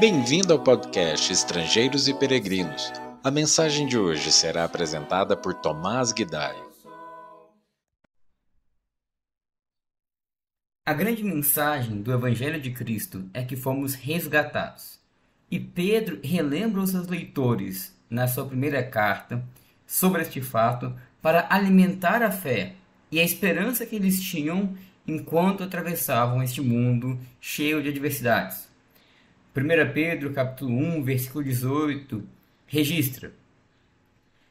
Bem-vindo ao podcast Estrangeiros e Peregrinos. A mensagem de hoje será apresentada por Tomás Guidai. A grande mensagem do Evangelho de Cristo é que fomos resgatados. E Pedro relembra os seus leitores, na sua primeira carta, sobre este fato para alimentar a fé e a esperança que eles tinham enquanto atravessavam este mundo cheio de adversidades. 1 Pedro, capítulo 1, versículo 18, registra: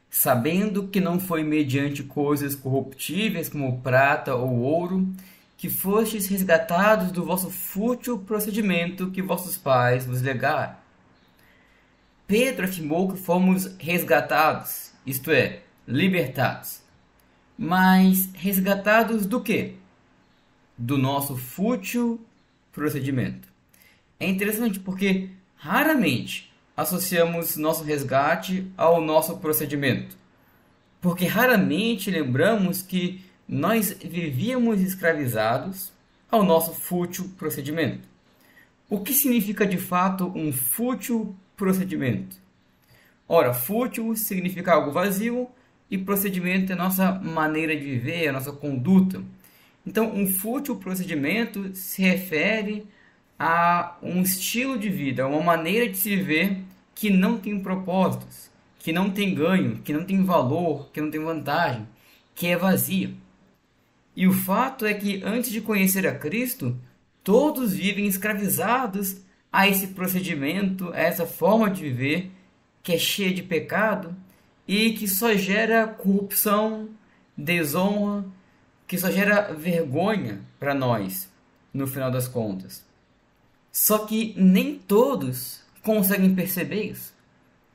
sabendo que não foi mediante coisas corruptíveis como prata ou ouro, que fostes resgatados do vosso fútil procedimento que vossos pais vos legaram. Pedro afirmou que fomos resgatados, isto é, libertados. Mas resgatados do quê? Do nosso fútil procedimento. É interessante porque raramente associamos nosso resgate ao nosso procedimento. Porque raramente lembramos que nós vivíamos escravizados ao nosso fútil procedimento. O que significa de fato um fútil procedimento? Ora, fútil significa algo vazio e procedimento é a nossa maneira de viver, a nossa conduta. Então, um fútil procedimento se refere a um estilo de vida, a uma maneira de se viver que não tem propósitos, que não tem ganho, que não tem valor, que não tem vantagem, que é vazia. E o fato é que antes de conhecer a Cristo, todos vivem escravizados a esse procedimento, a essa forma de viver que é cheia de pecado e que só gera corrupção, desonra, que só gera vergonha para nós, no final das contas. Só que nem todos conseguem perceber isso,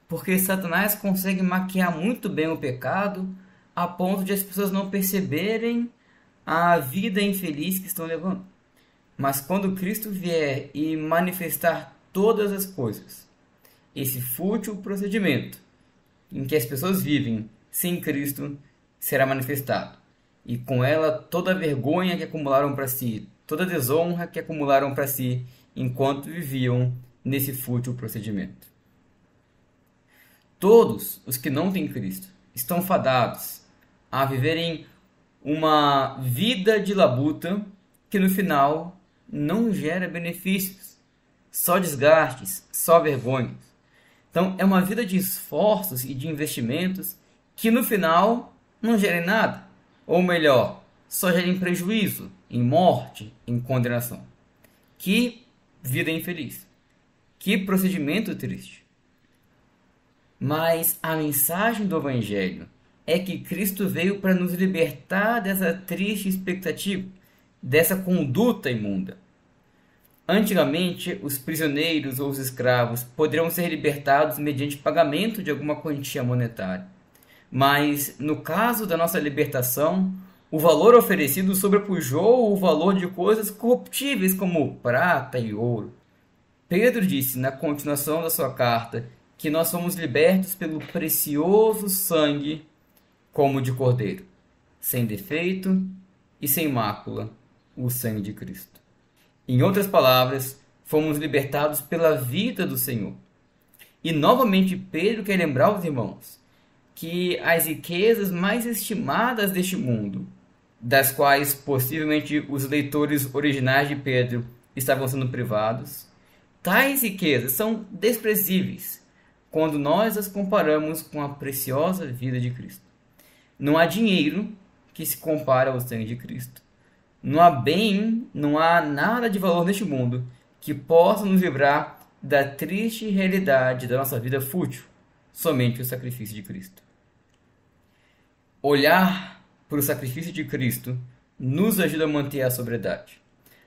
porque Satanás consegue maquiar muito bem o pecado a ponto de as pessoas não perceberem a vida infeliz que estão levando. Mas quando Cristo vier e manifestar todas as coisas, esse fútil procedimento em que as pessoas vivem sem Cristo será manifestado. E com ela toda a vergonha que acumularam para si, toda a desonra que acumularam para si enquanto viviam nesse fútil procedimento. Todos os que não têm Cristo estão fadados a viverem uma vida de labuta que no final não gera benefícios, só desgastes, só vergonhas. Então é uma vida de esforços e de investimentos que no final não gerem nada, ou melhor, só gerem prejuízo, em morte, em condenação. Que vida infeliz, que procedimento triste. Mas a mensagem do Evangelho é que Cristo veio para nos libertar dessa triste expectativa, dessa conduta imunda. Antigamente, os prisioneiros ou os escravos poderiam ser libertados mediante pagamento de alguma quantia monetária. Mas, no caso da nossa libertação, o valor oferecido sobrepujou o valor de coisas corruptíveis como prata e ouro. Pedro disse na continuação da sua carta que nós somos libertos pelo precioso sangue como de cordeiro, sem defeito e sem mácula, o sangue de Cristo. Em outras palavras, fomos libertados pela vida do Senhor. E novamente Pedro quer lembrar os irmãos que as riquezas mais estimadas deste mundo, das quais possivelmente os leitores originais de Pedro estavam sendo privados, tais riquezas são desprezíveis quando nós as comparamos com a preciosa vida de Cristo. Não há dinheiro que se compare ao sangue de Cristo. Não há bem, não há nada de valor neste mundo que possa nos livrar da triste realidade da nossa vida fútil, somente o sacrifício de Cristo. Olhar para o sacrifício de Cristo nos ajuda a manter a sobriedade.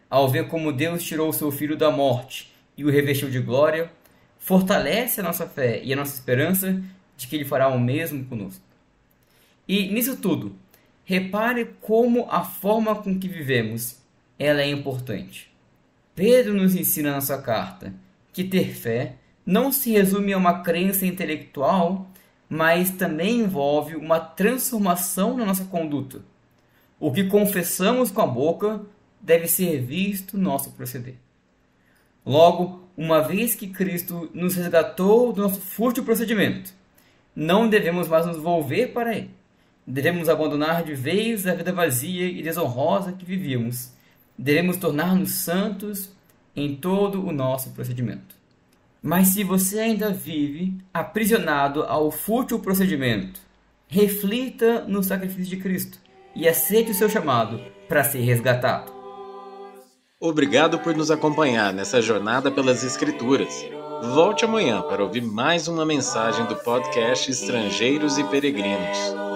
Ao ver como Deus tirou o seu Filho da morte e o revestiu de glória, fortalece a nossa fé e a nossa esperança de que Ele fará o mesmo conosco. E nisso tudo, repare como a forma com que vivemos ela é importante. Pedro nos ensina na sua carta que ter fé não se resume a uma crença intelectual, mas também envolve uma transformação na nossa conduta. O que confessamos com a boca deve ser visto no nosso proceder. Logo, uma vez que Cristo nos resgatou do nosso fútil procedimento, não devemos mais nos volver para Ele. Devemos abandonar de vez a vida vazia e desonrosa que vivíamos. Devemos tornar-nos santos em todo o nosso procedimento. Mas se você ainda vive aprisionado ao fútil procedimento, reflita no sacrifício de Cristo e aceite o seu chamado para ser resgatado. Obrigado por nos acompanhar nessa jornada pelas Escrituras. Volte amanhã para ouvir mais uma mensagem do podcast Estrangeiros e Peregrinos.